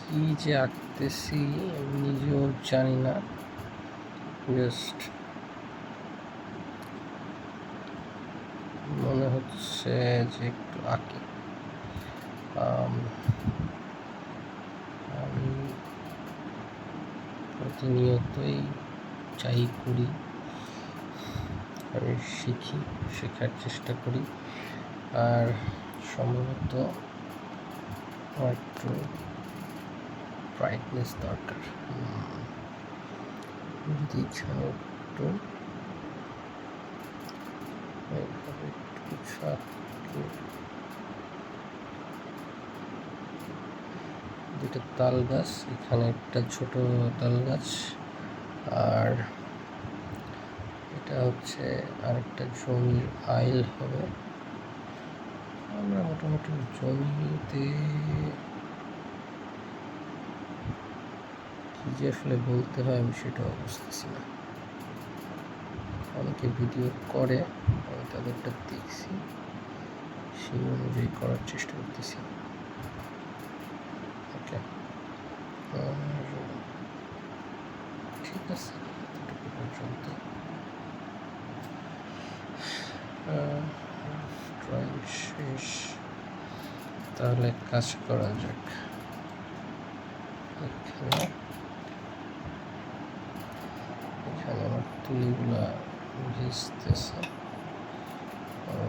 কি যে আঁকতেছি আমি নিজেও জানি না, জাস্ট মনে হচ্ছে যে একটু আঁকি। আমি প্রতিনিয়তই যাই করি আমি শেখার চেষ্টা করি, আর সম্ভবত আমার একটু ব্রাইটনেস দরকার। যদি এখানে একটু এইভাবে একটু কিছু আঁকি, দুটো তাল গাছ, এখানে একটা ছোট তাল গাছ, আর এটা হচ্ছে আরেকটা জমির আইল হবে। আমরা মোটামুটি জমিতে কি যে আসলে বলতে হয় আমি সেটাও বুঝতেছি না। অনেকে ভিডিও করে, আমি তাদেরটা দেখছি, সেই অনুযায়ী করার চেষ্টা করতেছি। ওকে, ঠিক আছে, এতটুকু পর্যন্ত ড্রয়িং শেষ। তাহলে কাজ করা যাক। এখানে আমার তুলিগুলা ভিজতেছে,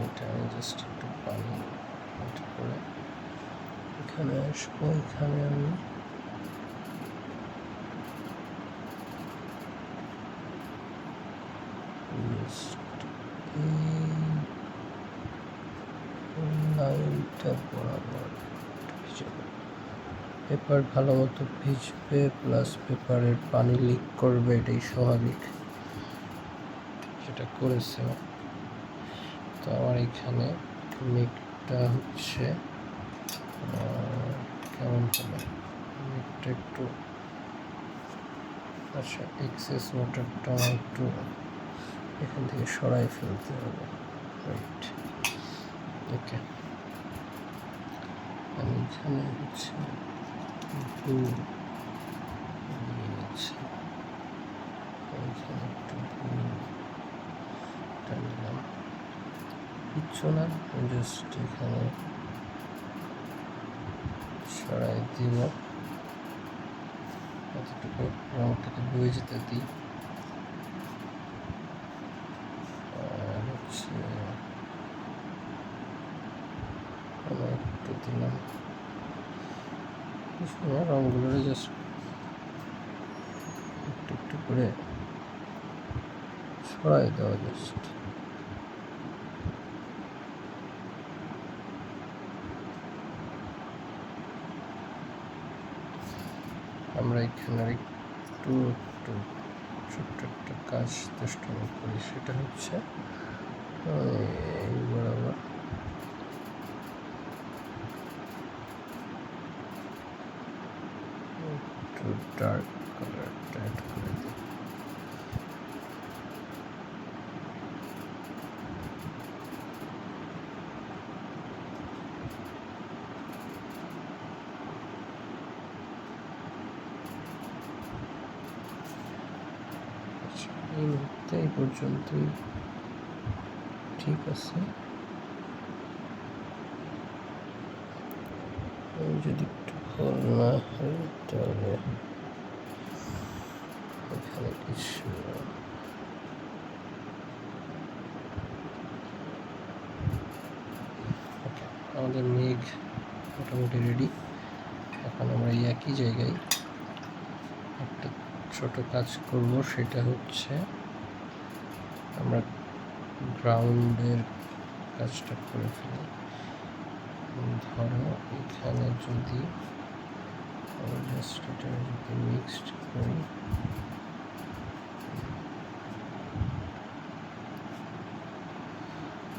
এটা আমি জাস্ট একটু পানি করে এখানে আসবো। এখানে আমি লাইনটা বরাবর ভিজাবো। পেপার ভালো মতো ভিজবে, প্লাস পেপারের পানি লিক করবে, এটাই স্বাভাবিক, যেটা করেছে। তো আমার এখানে মেঘটা হচ্ছে কেমন হবে, মেঘটা একটু, আচ্ছা এক্সেস ওয়াটারটা একটু এখান থেকে সরাই ফেলতে হবে। রাইট, ওকে। আমি এখানে হচ্ছে ব্লু নিয়ে নিচ্ছি, এখানে একটু ব্লুটা নিলাম, কিচ্ছু না, জাস্ট এখানে সরাই দিব, এতটুকু রঙটাকে বয়ে যেতে দিই। আর হচ্ছে একটু দিলাম, কিছু না, রঙগুলো জাস্ট একটু একটু করে ছড়াই দেওয়া। জাস্ট আমরা এখানে একটু একটু ছোট্ট একটা কাজ চেষ্টা করি, সেটা হচ্ছে এই বরাবর একটু ডার্ক কালারটা অ্যাড করে দিই। এই মুহূর্তে এই পর্যন্তই ঠিক আছে। যদি একটু ভুল না হয় তাহলে এখানে কিছু আমাদের মেঘ মোটামুটি রেডি। এখন আমরা এই একই জায়গায় একটা ছোট কাজ করব, সেটা হচ্ছে আমরা গ্রাউন্ডের কাজটা করে ফেলি। ধরো এখানে যদি জাস্ট এটা যদি মিক্সড করি,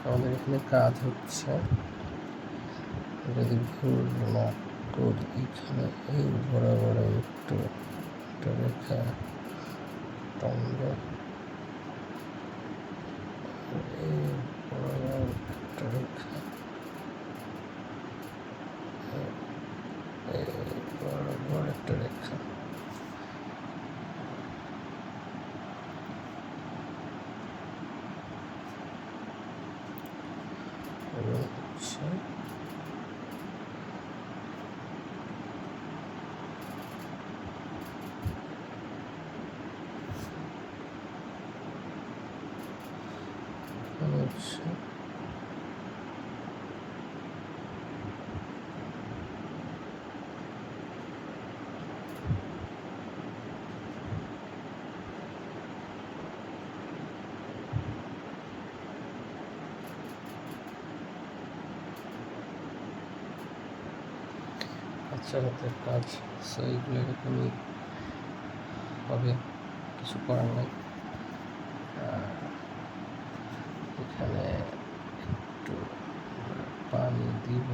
আমাদের এখানে কাজ হচ্ছে, যদি ভুল না করি এখানে এই বরাবর একটু একটা রেখা টানবো, এই বরাবর একটা রেখা, এই বরাবর বড় একটা রেখা। এবং হচ্ছে বাচ্চার হাতের কাজ, সো এইগুলো এরকমই হবে, কিছু করার নাই। এখানে একটু পানি দিব,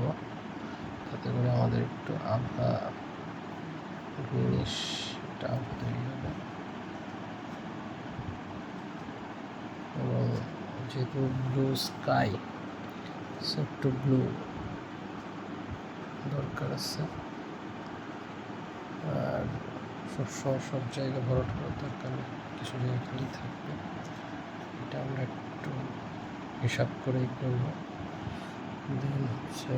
তাতে করে আমাদের একটু আভা জিনিসটা তৈরি হবে। এবং যেহেতু ব্লু স্কাই, একটু ব্লু দরকার আছে। আর সবসময় সব জায়গা ভরাট করার দরকার নেই, কিছু জায়গা খালি থাকবে। এটা আমরা একটু হিসাব করেই করব। দেন হচ্ছে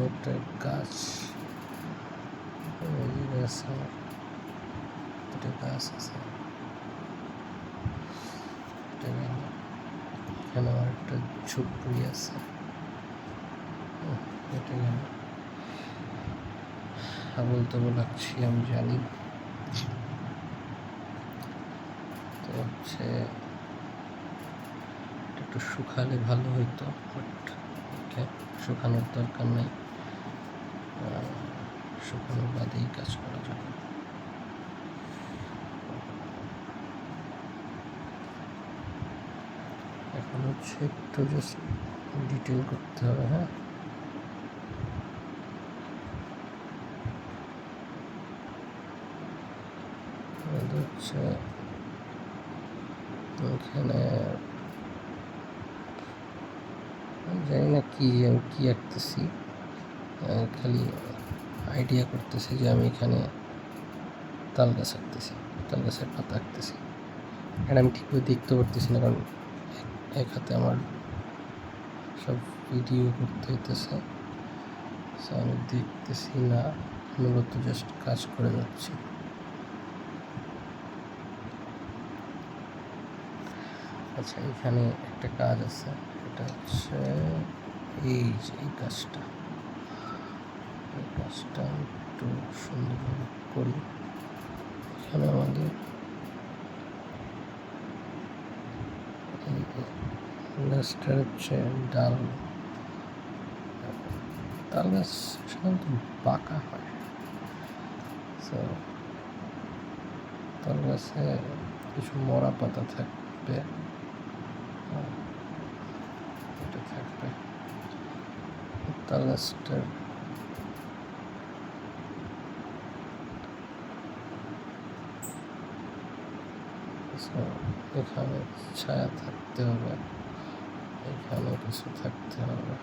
একটা গাছ, দুটো গাছ আছে। এখানে আমার একটা ঝুপড়ি আছে, এটা গেল। আবল তাবল লাগছি আমি জানি। তো হচ্ছে একটু শুকালে ভালো হইতো, বাট শুকানোর দরকার নেই, শুকানোর বাদেই কাজ করা যাবে। এখন হচ্ছে একটু জাস্ট ডিটেল করতে হবে। হ্যাঁ, হচ্ছে এখানে জানি না আমি কি আঁকতেছি, খালি আইডিয়া করতেছি যে আমি এখানে তাল গাছ আঁকতেছি, তাল গাছের পাতা আঁকতেছি। এটা আমি ঠিকভাবে দেখতে পারতেছি না, কারণ এক হাতে আমার সব ভিডিও করতে হইতেছে, আমি দেখতেছি না, মূলত জাস্ট কাজ করে যাচ্ছি। আচ্ছা, এখানে একটা কাজ আছে, এটা হচ্ছে এই যে এই কাজটা একটু সুন্দরভাবে করি। এখানে আমাদের গাছটা হচ্ছে ডাল, তাল গাছ সাধারণত বাঁকা হয়। তো তাল গাছে কিছু মরা পাতা থাকবে, এটা থাকবে। তাল গাছটার এখানে ছায়া থাকতে হবে, এখানে কিছু থাকতে হবে।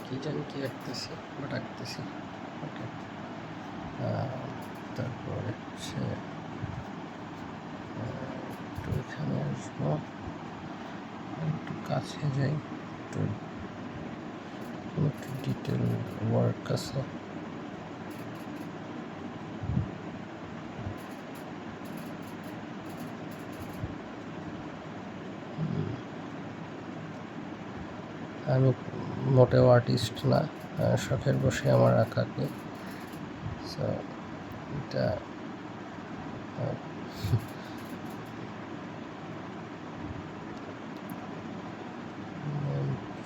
কি জানি কি আঁকতেছি, বাট আঁকতেছি। ওকে, তারপর হচ্ছে একটু এখানে আসবো, একটু কাছে যাই, একটু ডিটেল ওয়ার্ক আছে। আমি মোটেও আর্টিস্ট না, শখের বসে আমার আঁকাকে। সো এটা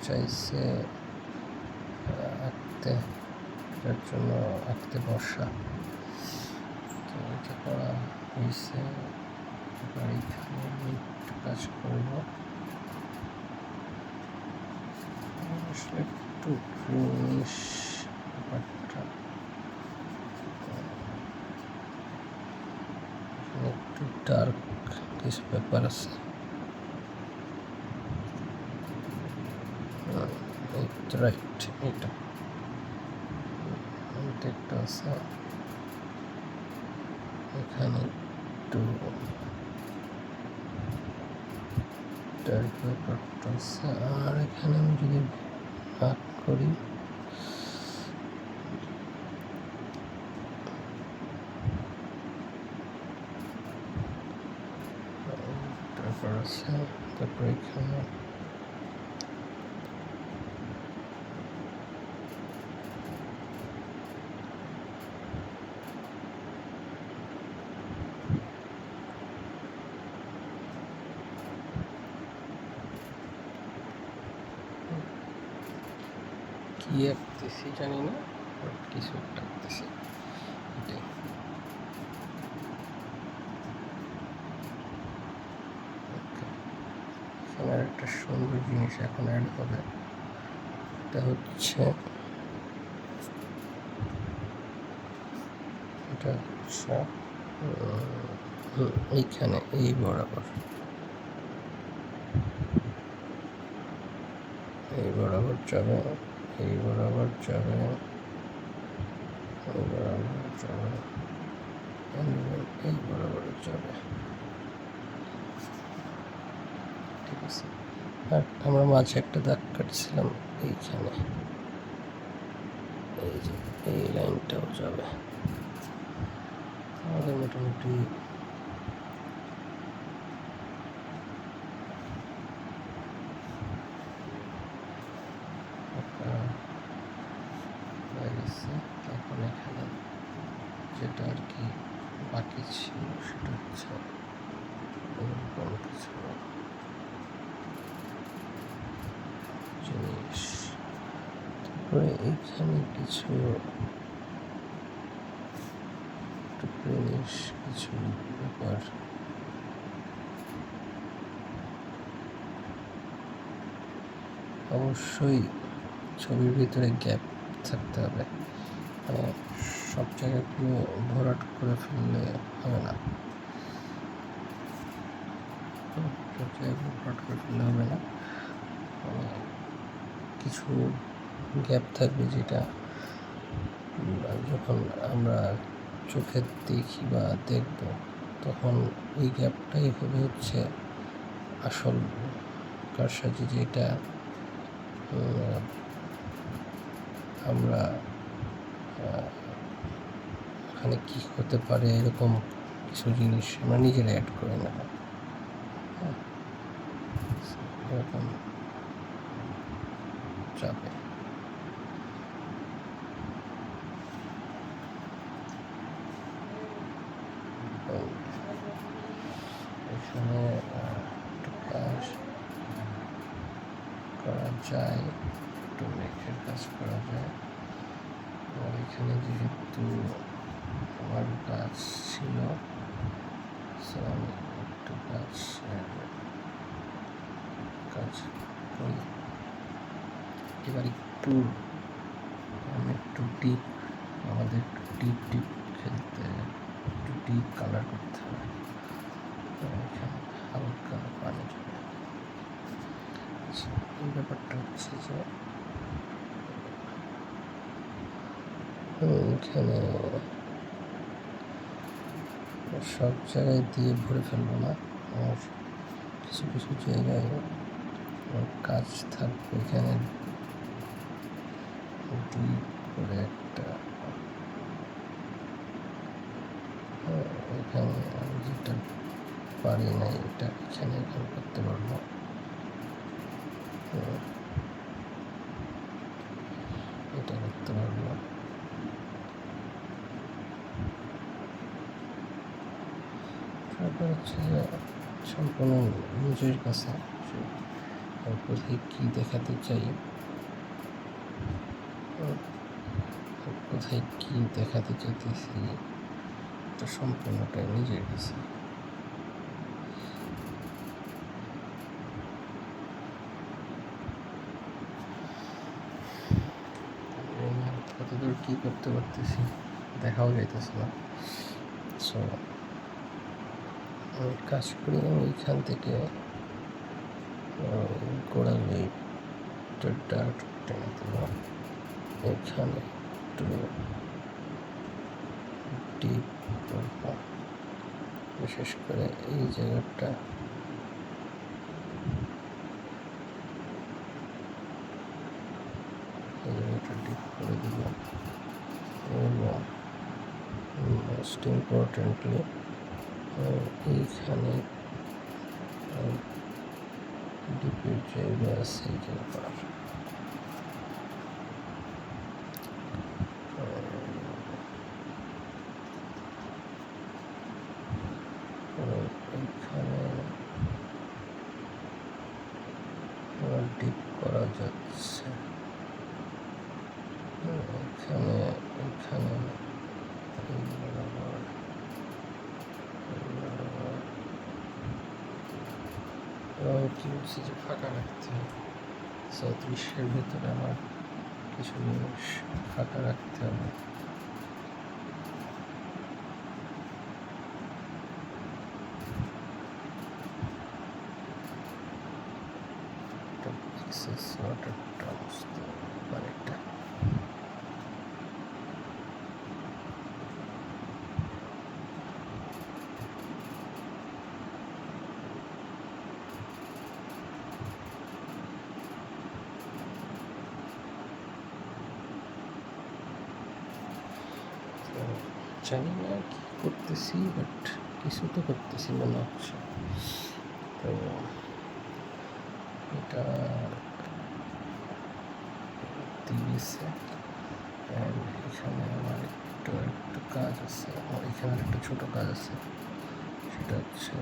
চাইছে আঁকতে, এটার জন্য আঁকতে বসা। তো এটা করা হয়েছে, এবার এখানে আমি একটু কাজ করব। আসলে একটু গ্রিনিশ ব্যাপারটা, একটু ডার্ক কিছু ব্যাপার আছে। রাইট, এটা একটা আছে এখানে একটু ব্যাপারটা আছে। আর এখানে আমি যদি ভাগ করি তারপর আছে, তারপর এখানে কি আঁকতেছি জানি না, কিছু একটা আঁকতেছি। এটাই এখানে একটা সুন্দর জিনিস এখন অ্যাড হবে, এটা হচ্ছে এইখানে এই বরাবর যাবে, এই বরাবর যাবে, এই বরাবর যাবে, এই বরাবর যাবে, ঠিক আছে। আর আমরা মাঝে একটা দাগ কাটছিলাম এইখানে, এই যে এই লাইনটাও যাবে। আমাদের মোটামুটি হয়ে গেছে। এখন এখানে যেটা আর কি বাকি ছিল সেটা হচ্ছে এরকম কিছু জিনিস, তারপরে এইখানে কিছু জিনিস, কিছু ব্যাপার অবশ্যই ছবির ভিতরে গ্যাপ থাকতে হবে, মানে সব জায়গাগুলো ভরাট করে ফেললে হবে না, সব জায়গাগুলো ভরাট করে ফেললে হবে না, মানে কিছু গ্যাপ থাকবে যেটা যখন আমরা চোখে দেখি বা দেখব তখন ওই গ্যাপটাই হবে হচ্ছে আসল কারসাজি, যেটা আমরা এখানে কী হতে পারে এরকম কিছু জিনিস আমরা নিজেরা অ্যাড করে নেব। এরকম যাবে। এখানে একটু কাজ করা যায়, একটু মেঘের কাজ করা যায়। আর এখানে যেহেতু আমার কাজ ছিল, আমি একটু কাজ করি। এবার একটু ডিপ, আমাদের একটু ডিপ খেলতে, একটু ডিপ কালার করতে হবে। এখানে হালকা পানি যাবে। এই ব্যাপারটা হচ্ছে যে এখানে সব জায়গায় দিয়ে ভরে ফেলবো না, আর কিছু কিছু জায়গায় কাজ থাকবে। এখানে ডিপ করে একটা, এখানে আমি যেটা পারি না এটা এখানে করতে পারবো, এটা করতে পারবো। তারপর হচ্ছে যে সম্পূর্ণ নিজের কাছে কোথায় কী দেখাতে চাই, কোথায় কী দেখাতে চাইতেছি, এটা সম্পূর্ণটাই নিজের কাছে। কতদূর কী করতে পারতেছি দেখাও যাইতেছে না। সো আমি কাজ করি, আমি এইখান থেকে গোড়ালি একটু ডার্ক টেনে দেব, এখানে একটু ডিপ করব, বিশেষ করে এই জায়গাটা ডিপ করে দেব। এবং মোস্ট ইম্পর্টেন্টলি এইখানে ডিপের জায়গা আছে, এই জায়গা এখানে ডিপ করা যাচ্ছে। এখানে এখানে কি বলছি যে ফাঁকা রাখতে হবে, দৃশ্যের ভেতরে আমার কিছু জিনিস ফাঁকা রাখতে হবে। এক্সেস ওয়াটারটা বুঝতে পারে এটা। জানি না কি করতেছি, বাট কিছু তো করতেছি মনে হচ্ছে। তো এটা 30 অ্যান্ড এখানে আমার একটু কাজ আছে, আমার এখানে একটা ছোটো কাজ আছে, সেটা হচ্ছে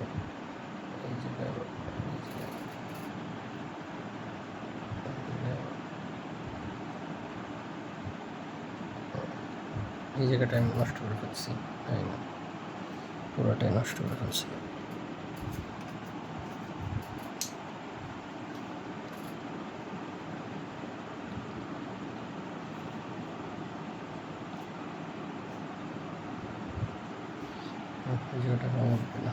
এই জায়গায় এই জায়গাটা আমি নষ্ট করে ফেলছি, তাই না? পুরোটাই নষ্ট করে ফেলছি। এই জায়গাটা রঙ উঠবে না,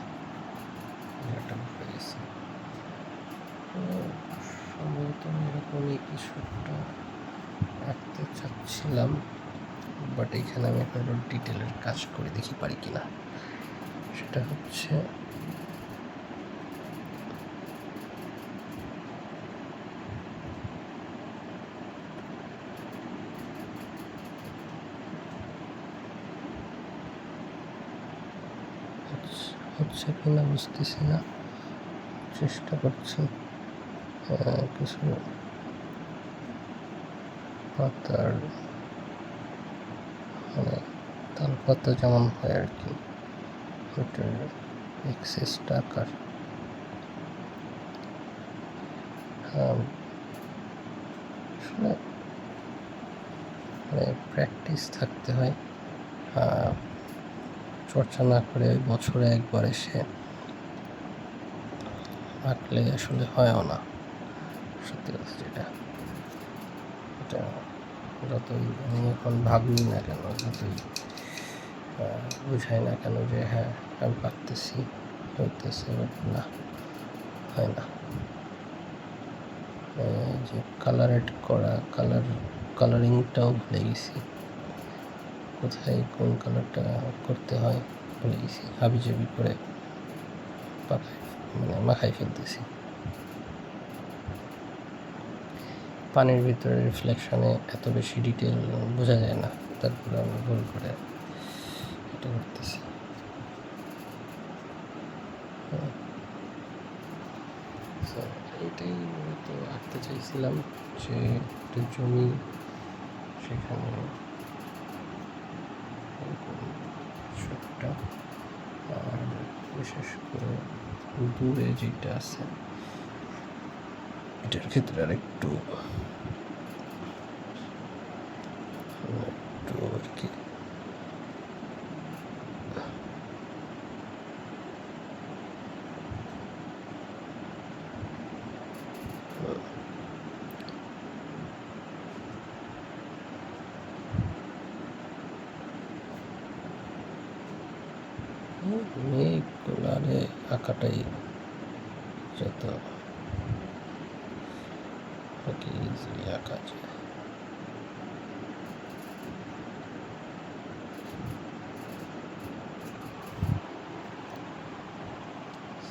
এই জায়গাটা উঠে গেছে। সম্ভবত আমি এরকমই কিছু একটা আঁকতে চাচ্ছিলাম, বাট এইখানে আমি একটা ডিটেলের কাজ করে দেখি পারি কিনা। সেটা হচ্ছে হচ্ছে কিনা বুঝতেছি না, চেষ্টা করছি। কিছু পাতার মানে তাল পাতা যেমন হয় আর কি, ওটার এক্সেসটা আকার আসলে মানে প্র্যাকটিস থাকতে হয়। চর্চা না করে বছরে একবার এসে আঁকলে আসলে হয়ও না, সত্যি কথা যেটা। এটা যতই আমি এখন ভাবি না কেন, যতই বুঝাই না কেন যে হ্যাঁ আমি পারতেছি, হইতেছে, বাট না, হয় না। যে কালার এড করা, কালারিংটাও ভুলে গেছি, কোথায় কোন কালারটা করতে হয় ভুলে গেছি, হাবিজাবি করে মাখাই ফেলতেছি। পানির ভিতরে রিফ্লেকশনে এত বেশি ডিটেল বোঝা যায় না, তারপরে আমি ভুল করে এটা করতেছি। এইটাই মূলত আঁকতে চাইছিলাম, যে একটা জমি, সেখানে একটা, আর বিশেষ করে দূরে যেটা আছে এটার ক্ষেত্রে আর একটু আর কি মেঘগুলারে আঁকাটাই যত আপনাকে ইজিলি আঁকা যায়।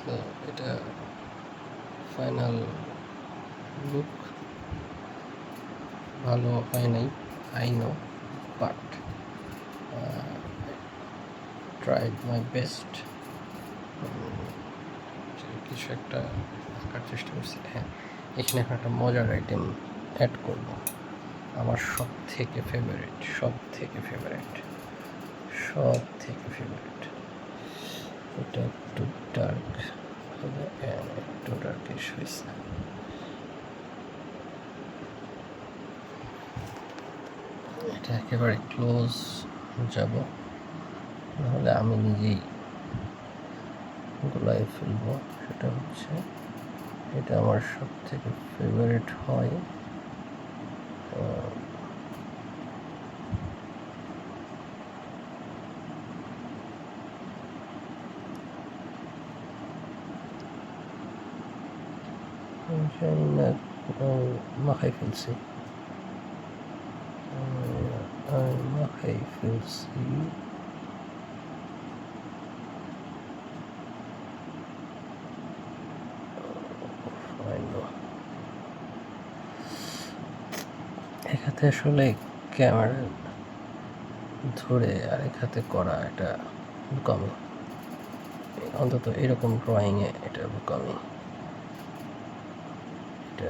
তো এটা ফাইনাল লুক ভালো হয় নাই, I know, but tried my best. কিছু একটা আঁকার চেষ্টা করছি। হ্যাঁ, এখানে এখন একটা মজার আইটেম অ্যাড করব, আমার সব থেকে ফেভারিট এটা একটু ডার্ক হবে, একটু ডার্কিশ হয়েছে। এটা একেবারে ক্লোজ যাব, নাহলে আমি নিজেই গোলায় ফেলবো। সেটা হচ্ছে, এটা আমার সব থেকে ফেভারিট হয়। জানি না, মাখাই ফেলছি। এক হাতে আসলে ক্যামেরা ধরে আরেক হাতে করা এটা বোকামি, অন্তত এরকম ড্রয়িংয়ে এটা বোকামি,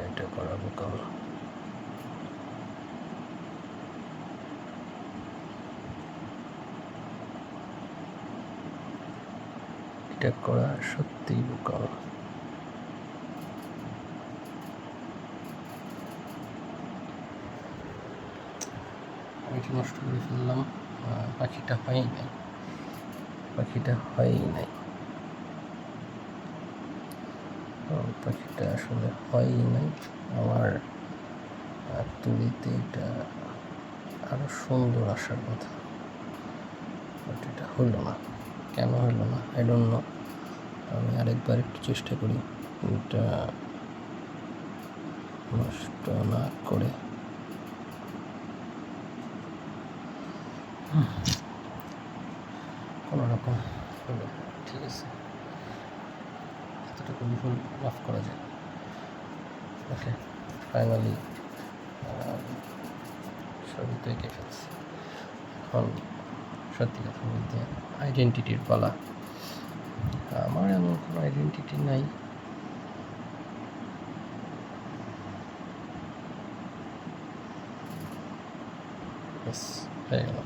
এটা করা বোকামি। এটা করা সত্যিই বোকামি। এটা নষ্ট করে ফেললাম। পাখিটা হয়ই নাই, পাখিটা আসলে হয়ই নাই। আমার তুলিতে এটা আরো সুন্দর আসার কথা, বাট এটা হইল না। কেন হইল না আই ডোন্ট নো। আমি আরেকবার একটু চেষ্টা করি এটা নষ্ট না করে। কোনো রকম হলো, ঠিক আছে, এতটুকু ভুল মাফ করা যায়। ওকে, ফাইনালি ছবি তো এঁকে ফেলছি। এখন সত্যি কথা বলতে আইডেন্টিটির পালা। আমার এমন কোনো আইডেন্টিটি নাই। হয়ে গেল।